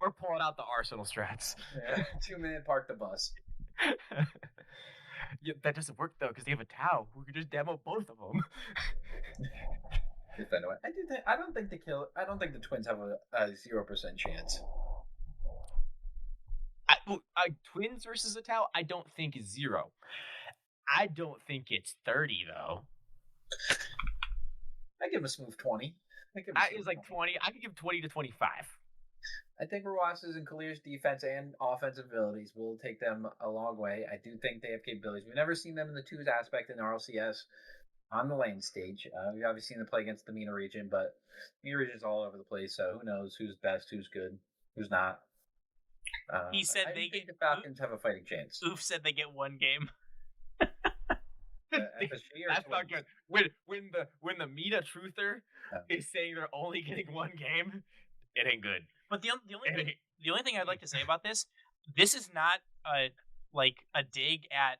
we're pulling out the Arsenal strats. Yeah, 2-minute park the bus. Yeah, that doesn't work though because they have a Tau. We could just demo both of them. Anyway, I don't think the Twins have a 0% chance. Twins versus a Tau, I don't think is 0. I don't think it's 30 though. I give him a smooth 20. It's like 20. I could give 20 to 25. I think Rawas's and Kalir's defense and offensive abilities will take them a long way. I do think they have capabilities. We've never seen them in the twos aspect in RLCS on the lane stage. We've obviously seen them play against the MENA region, but MENA region is all over the place, so who knows who's best, who's good, who's not. He said I think the Falcons have a fighting chance. Oof said they get one game. That's not good. When the MENA truther is saying they're only getting one game, it ain't good. But the only thing I'd like to say about this is not a dig at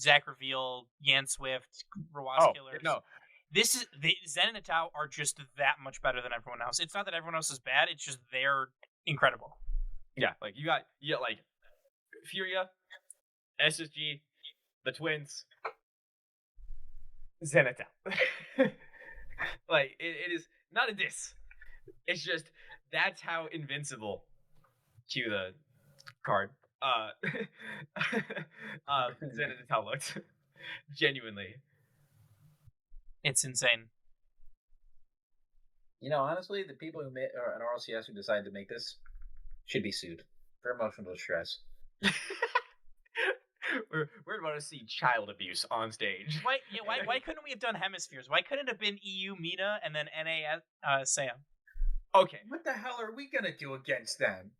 Zach Reveal, Yan Swift, Rawas Oh, Killers. no. Zen and Tao are just that much better than everyone else. It's not that everyone else is bad, it's just they're incredible. Yeah, like you got like Furia, SSG, the Twins, Zenithal. Like it is not a diss. It's just that's how invincible. Cue the card. Zenithal looked. Genuinely. It's insane. You know, honestly, the people who made or an RLCS who decided to make this should be sued for emotional distress. We're about to see child abuse on stage. Why couldn't we have done hemispheres? Why couldn't it have been EU Mina and then NA Sam? Okay. What the hell are we gonna do against them?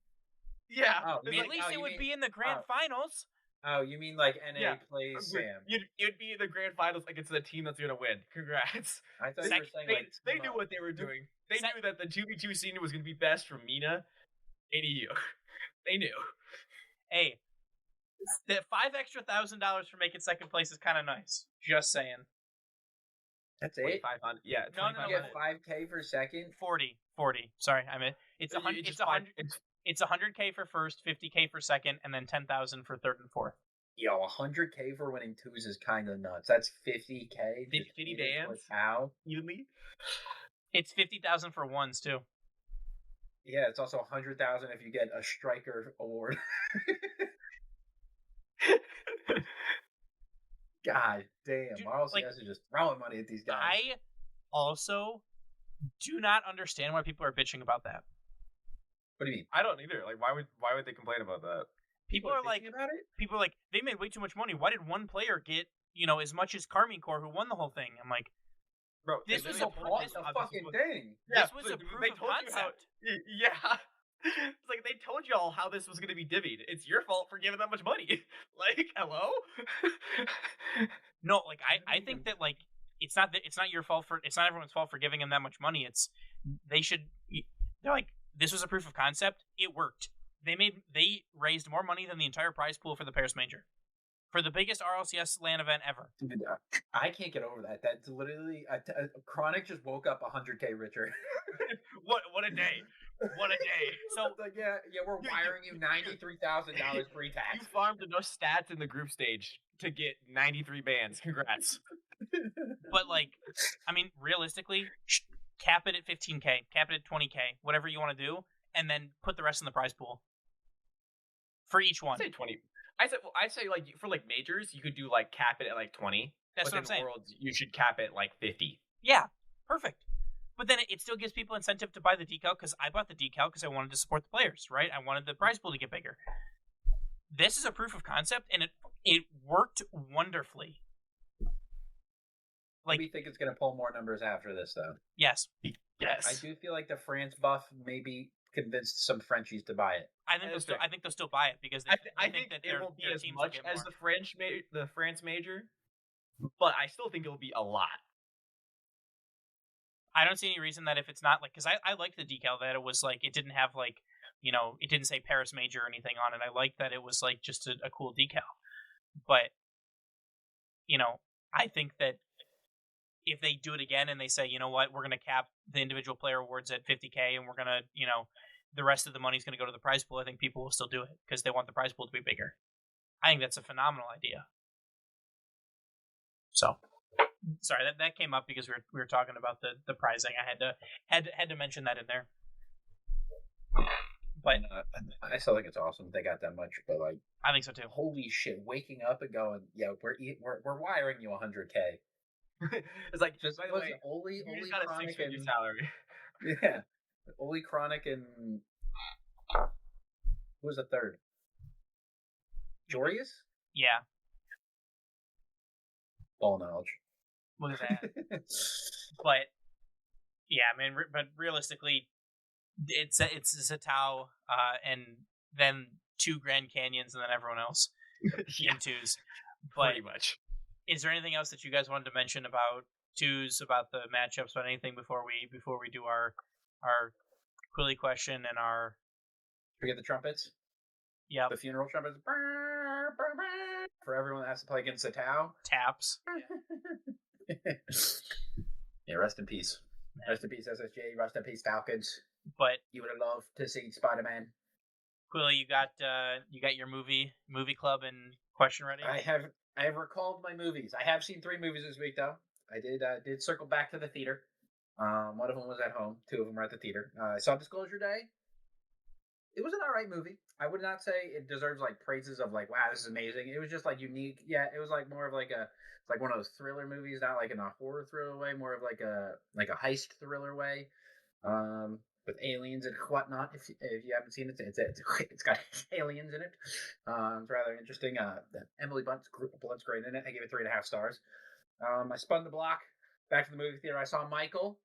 Yeah. Oh, At least it would be in the grand finals. Oh, you mean like NA plays Sam? You'd be in the grand finals against the team that's gonna win. Congrats. I thought you were saying they knew what they were doing. They knew that the 2v2 scene was gonna be best for Mina and EU. They knew. Hey, the $5,000 extra for making second place is kind of nice. Just saying. That's it. 2,500. Yeah. No. You get 5K for second. 40. Sorry, I mean it's 100. It's 100K for first, 50K for second, and then 10,000 for third and fourth. Yo, 100K for winning twos is kind of nuts. That's 50K. 50 bands. How? Evenly. It's 50,000 for ones too. Yeah, it's also 100,000 if you get a striker award. God damn, Dude, RLCS is just throwing money at these guys. I also do not understand why people are bitching about that. What do you mean? I don't either. Like, why would they complain about that? People are like, they made way too much money. Why did one player get as much as Carmine Core, who won the whole thing? I'm like, bro, this was a fucking thing. This was a proof of concept. Yeah. It's like they told you all how this was going to be divvied. It's your fault for giving that much money. Like, hello? No, like I think that like it's not your fault it's not everyone's fault for giving them that much money. They're like, this was a proof of concept. It worked. They raised more money than the entire prize pool for the Paris Major. For the biggest RLCS LAN event ever. Dude, I can't get over that. That's literally Chronic just woke up 100K richer. What a day! What a day! So like, yeah, we're wiring you $93,000 pre-tax. You farmed enough stats in the group stage to get 93 bans. Congrats. But like, I mean, realistically, cap it at 15K, cap it at 20K, whatever you want to do, and then put the rest in the prize pool for each one. I'd say 20. I say like for like majors, you could do like cap it at like 20. That's what I'm saying. Worlds, you should cap it like 50. Yeah, perfect. But then it still gives people incentive to buy the decal, because I bought the decal because I wanted to support the players, right? I wanted the prize pool to get bigger. This is a proof of concept, and it worked wonderfully. Like, we think it's going to pull more numbers after this, though. Yes. I do feel like the France buff maybe convinced some Frenchies to buy it. I think they'll still buy it because I think that it won't be as much as the France major, but I still think it'll be a lot. I don't see any reason that if it's not like, because I liked the decal that it was like it didn't have like it didn't say Paris Major or anything on it. I liked that it was like just a cool decal, but I think that if they do it again and they say, you know what, we're going to cap the individual player awards at 50K and we're going to, the rest of the money's going to go to the prize pool, I think people will still do it because they want the prize pool to be bigger. I think that's a phenomenal idea. So, sorry, that came up because we were talking about the prizing. I had to mention that in there. But I still think it's awesome they got that much, but like, I think so too. Holy shit, waking up and going, yeah, we're wiring you 100K. It's like, just by the way, Oli you just got a Chronic 6-figure salary. Yeah, Oli Chronic and who was the third? Jorius? Yeah. Ball knowledge. Look at that. But yeah, I mean, but realistically, it's Zatao, and then 2 Grand Canyons, and then everyone else in twos. But pretty much. Is there anything else that you guys wanted to mention about twos, about the matchups, about anything before we do our Quilly question and our? Should we get the trumpets? Yep. The funeral trumpets for everyone that has to play against the Tau. Taps. Yeah, rest in peace. Rest in peace, SSJ. Rest in peace, Falcons. But you would have loved to see Spider-Man. Quilly, you got your movie club and question ready? I have recalled my movies. I have seen 3 movies this week, though. I did circle back to the theater. One of them was at home. 2 of them were at the theater. I saw Disclosure Day. It was an alright movie. I would not say it deserves like praises of like, wow, this is amazing. It was just like unique. Yeah, it was like more of like one of those thriller movies, not like in a horror thriller way, more of like a heist thriller way, with aliens and whatnot. If you haven't seen it, it's got aliens in it. It's rather interesting. Emily Blunt's great in it. I gave it 3.5 stars. I spun the block back to the movie theater. I saw Michael.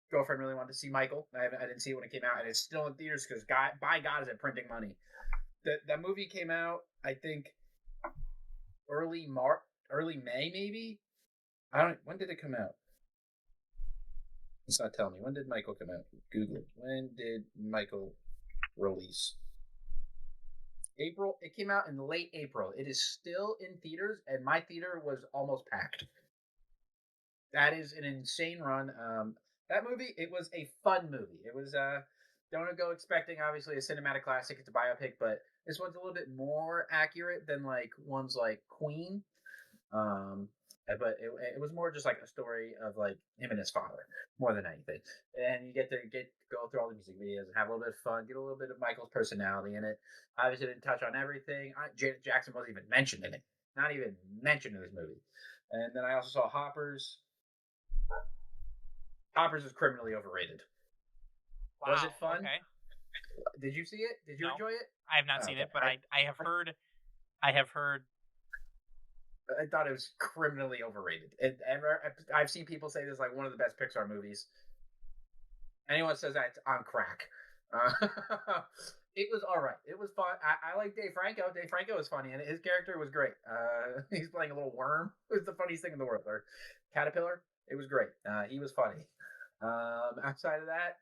Girlfriend really wanted to see Michael. I didn't see it when it came out, and it's still in theaters because by God is it printing money. That movie came out, I think, early May, maybe. When did it come out? It's not telling me. When did Michael come out? Google. When did Michael release? April. It came out in late April. It is still in theaters, and my theater was almost packed. That is an insane run. That movie, it was a fun movie. It was, don't go expecting, obviously, a cinematic classic. It's a biopic, but this one's a little bit more accurate than, like, ones like Queen. But it was more just, like, a story of, like, him and his father, more than anything. And you get to go through all the music videos and have a little bit of fun, get a little bit of Michael's personality in it. Obviously, didn't touch on everything. Janet Jackson wasn't even mentioned in it. Not even mentioned in this movie. And then I also saw Hoppers. Hoppers is criminally overrated. Wow, was it fun? Okay. Did you see it? Did you enjoy it? I have not seen it, but I have heard. I have heard. I thought it was criminally overrated. I've seen people say this is like one of the best Pixar movies. Anyone says that, it's on crack. It was all right. It was fun. I like Dave Franco. Dave Franco was funny, and his character was great. He's playing a little worm. It was the funniest thing in the world. Or caterpillar. It was great. He was funny. Outside of that,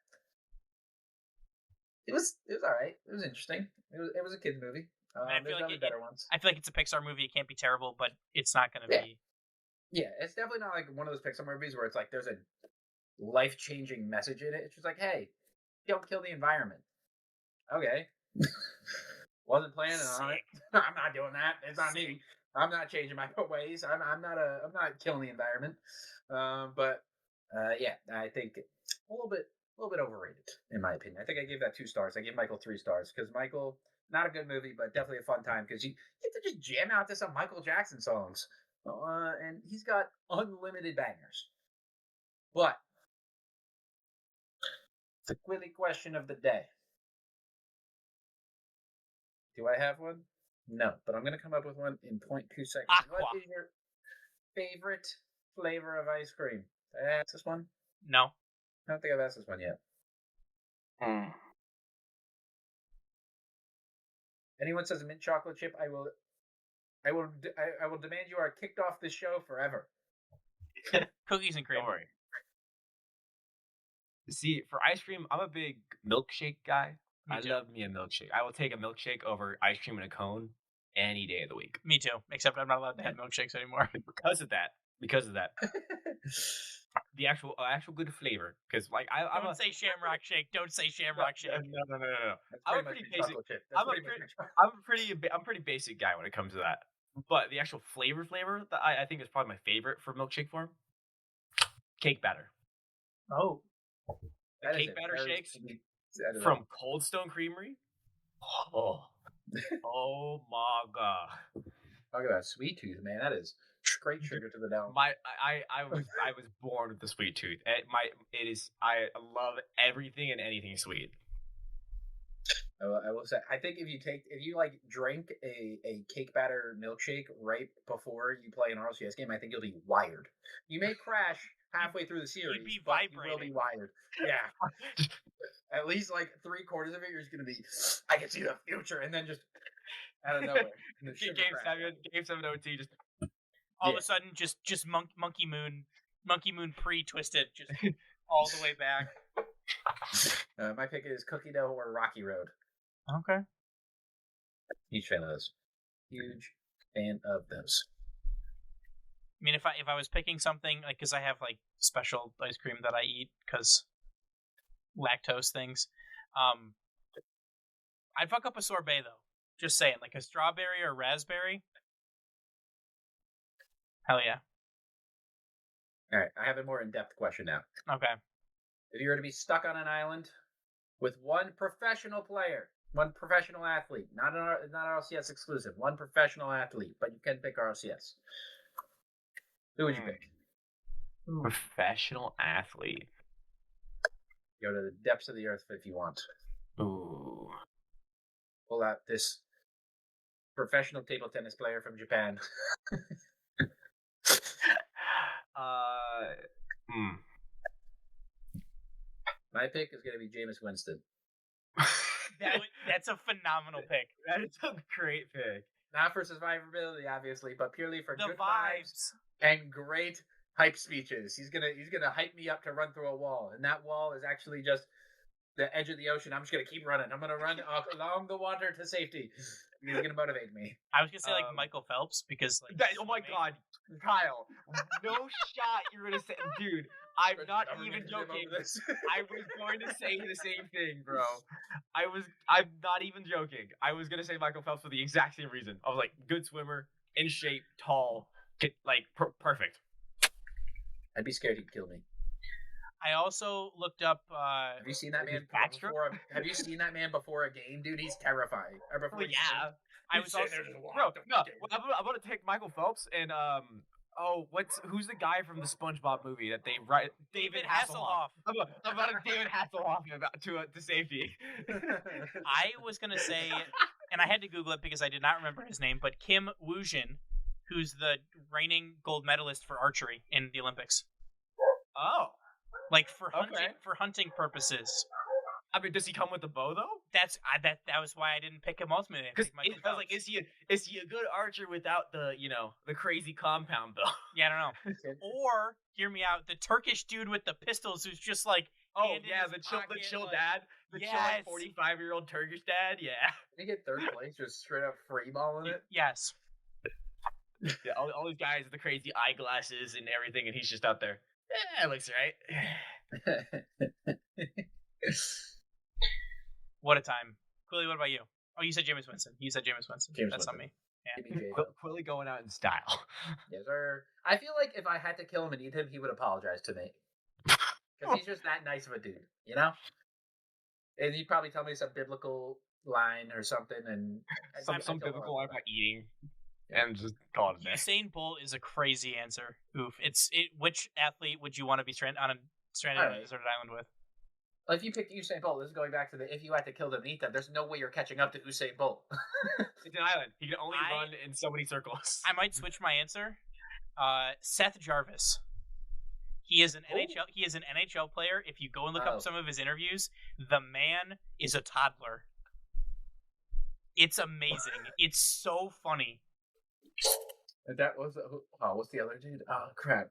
it was all right. It was interesting. It was a kids movie. There's other better ones. I feel like it's a Pixar movie. It can't be terrible, but it's not going to be. Yeah, it's definitely not like one of those Pixar movies where it's like there's a life-changing message in it. It's just like, hey, don't kill the environment. Okay. Wasn't planning on it. I'm not doing that. It's not me. I'm not changing my ways. I'm not killing the environment. Yeah, I think a little bit overrated in my opinion. I think I gave that 2 stars. I gave Michael 3 stars because Michael, not a good movie, but definitely a fun time because you get to just jam out to some Michael Jackson songs, and he's got unlimited bangers. But the Quilly question of the day. Do I have one? No, but I'm going to come up with one in 0.2 seconds. Aqua. What is your favorite flavor of ice cream? Did I ask this one? No. I don't think I've asked this one yet. Anyone says mint chocolate chip, I will demand you are kicked off this show forever. Cookies and cream. Don't worry. See, for ice cream, I'm a big milkshake guy. I love me a milkshake. I will take a milkshake over ice cream in a cone any day of the week. Me too, except I'm not allowed to have milkshakes anymore. Because of that. The actual good flavor. Because like Don't say Shamrock Shake. Don't say Shamrock Shake. No. I'm a pretty basic. I'm a pretty basic guy when it comes to that. But the actual flavor that I think is probably my favorite for milkshake form. Cake batter. Oh. The cake batter shakes from Cold Stone Creamery. Oh my God! Talk about sweet tooth, man. That is straight sugar to the dome. I was born with the sweet tooth. I love everything and anything sweet. I will say, I think if you like drink a cake batter milkshake right before you play an RLCS game, I think you'll be wired. You may crash halfway through the series, You'd be but vibrating. you will be wired. Yeah. At least like 3/4 of it, you're just going to be, I can see the future, and then just out of nowhere. Game 7 OT, just all of a sudden, just Monkey Moon pre-twisted, just all the way back. My pick is Cookie Dough or Rocky Road. Okay. Huge fan of those. Huge fan of those. I mean, if I was picking something, like, because I have, like, special ice cream that I eat because lactose things, I'd fuck up a sorbet, though. Just saying, like a strawberry or raspberry. Hell yeah. All right, I have a more in-depth question now. Okay. If you were to be stuck on an island with one professional player, one professional athlete, not RLCS exclusive, one professional athlete, but you can pick RLCS, who would you pick? Professional athlete. Go to the depths of the earth if you want. Ooh. Pull out this professional table tennis player from Japan. My pick is going to be Jameis Winston. That's a phenomenal pick. That is a great pick. Not for survivability, obviously, but purely for the good vibes and great hype speeches. He's gonna hype me up to run through a wall, and that wall is actually just the edge of the ocean. I'm just gonna keep running. I'm gonna run along the water to safety. He's gonna motivate me. I was gonna say like Michael Phelps because like oh my god, Kyle, no shot you're gonna say, dude. I'm not even joking. I was going to say the same thing, bro. I'm not even joking. I was gonna say Michael Phelps for the exact same reason. I was like, good swimmer, in shape, tall, perfect. I'd be scared he'd kill me. I also looked up. Have you seen that man before? Have you seen that man before a game, dude? He's terrifying. Or before yeah. I was also bro. No, I'm gonna take Michael Phelps and who's the guy from the SpongeBob movie that they write? David Hasselhoff. I'm about to David Hasselhoff to safety. I was gonna say, and I had to Google it because I did not remember his name, but Kim Woo-jin, who's the reigning gold medalist for archery in the Olympics. Oh, like for hunting purposes. I mean, does he come with the bow though? That was why I didn't pick him ultimately. Because I was like, is he a good archer without the the crazy compound bow? Yeah, I don't know. Or hear me out, the Turkish dude with the pistols who's just like the chill dad, the chill 45-year-old Turkish dad. Yeah, did he get third place just straight up free balling it? Yes. Yeah, all these guys with the crazy eyeglasses and everything, and he's just out there. Yeah, it looks right. What a time. Quilly, what about you? Oh, you said Jameis Winston. You said Jameis Winston. That's on me. Yeah. Quilly going out in style. Yes, sir. I feel like if I had to kill him and eat him, he would apologize to me. Because he's just that nice of a dude, you know? And he'd probably tell me some biblical line or something. And some biblical line about eating. And just call it a day. Usain Bolt is a crazy answer. Oof. Which athlete would you want to be stranded on a deserted island with? Well, if you picked Usain Bolt, this is going back to if you had to kill them and eat them, there's no way you're catching up to Usain Bolt. It's an island. He can only run in so many circles. I might switch my answer. Seth Jarvis. He is an NHL. He is an NHL player. If you go and look up some of his interviews, the man is a toddler. It's amazing. It's so funny. That was what's the other dude? Oh crap!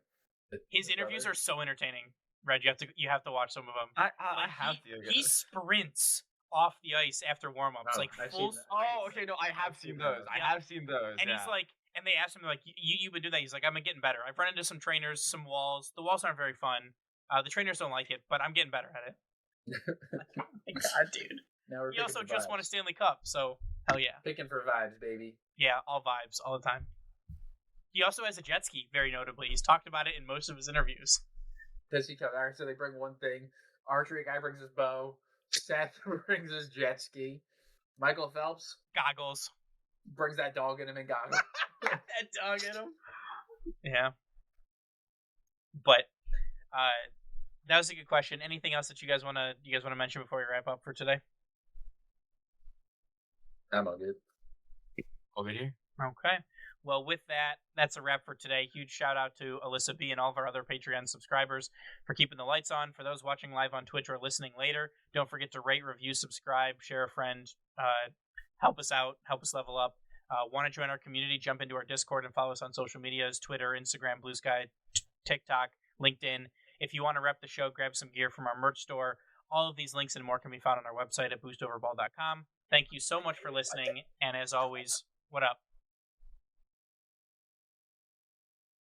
His interviews are so entertaining. Red, you have to watch some of them. I have to. He sprints off the ice after warm-ups, okay, no, I have seen those. I have seen those. And he's like, and they asked him like, "You've been doing that?" He's like, "I'm getting better. I've run into some trainers, some walls. The walls aren't very fun. The trainers don't like it, but I'm getting better at it." Oh my god, dude! He also just won a Stanley Cup, so hell yeah. Picking for vibes, baby. Yeah, all vibes, all the time. He also has a jet ski, very notably. He's talked about it in most of his interviews. Does he come? So they bring one thing. Archery guy brings his bow. Seth brings his jet ski. Michael Phelps goggles. Brings that dog in him and goggles. That dog in him. Yeah. But that was a good question. Anything else that you guys want to mention before we wrap up for today? I'm all good. All good here. Okay. Well, with that, that's a wrap for today. Huge shout out to Alyssa B and all of our other Patreon subscribers for keeping the lights on. For those watching live on Twitch or listening later, don't forget to rate, review, subscribe, share a friend, help us out, help us level up. Want to join our community? Jump into our Discord and follow us on social medias, Twitter, Instagram, Blue Sky, TikTok, LinkedIn. If you want to rep the show, grab some gear from our merch store. All of these links and more can be found on our website at boostoverball.com. Thank you so much for listening, and as always, what up?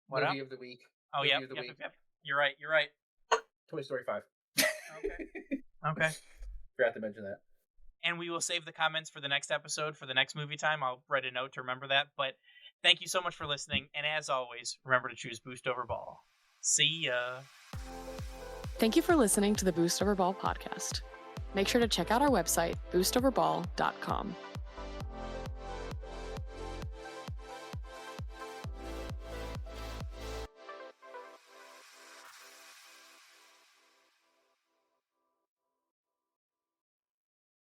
What Movie up? of the week. Oh, Movie yeah. of the week. Yep. You're right. Toy Story 5. Okay. Forgot to mention that. And we will save the comments for the next episode, for the next movie time. I'll write a note to remember that. But thank you so much for listening. And as always, remember to choose Boost over Ball. See ya. Thank you for listening to the Boost Over Ball podcast. Make sure to check out our website, boostoverball.com.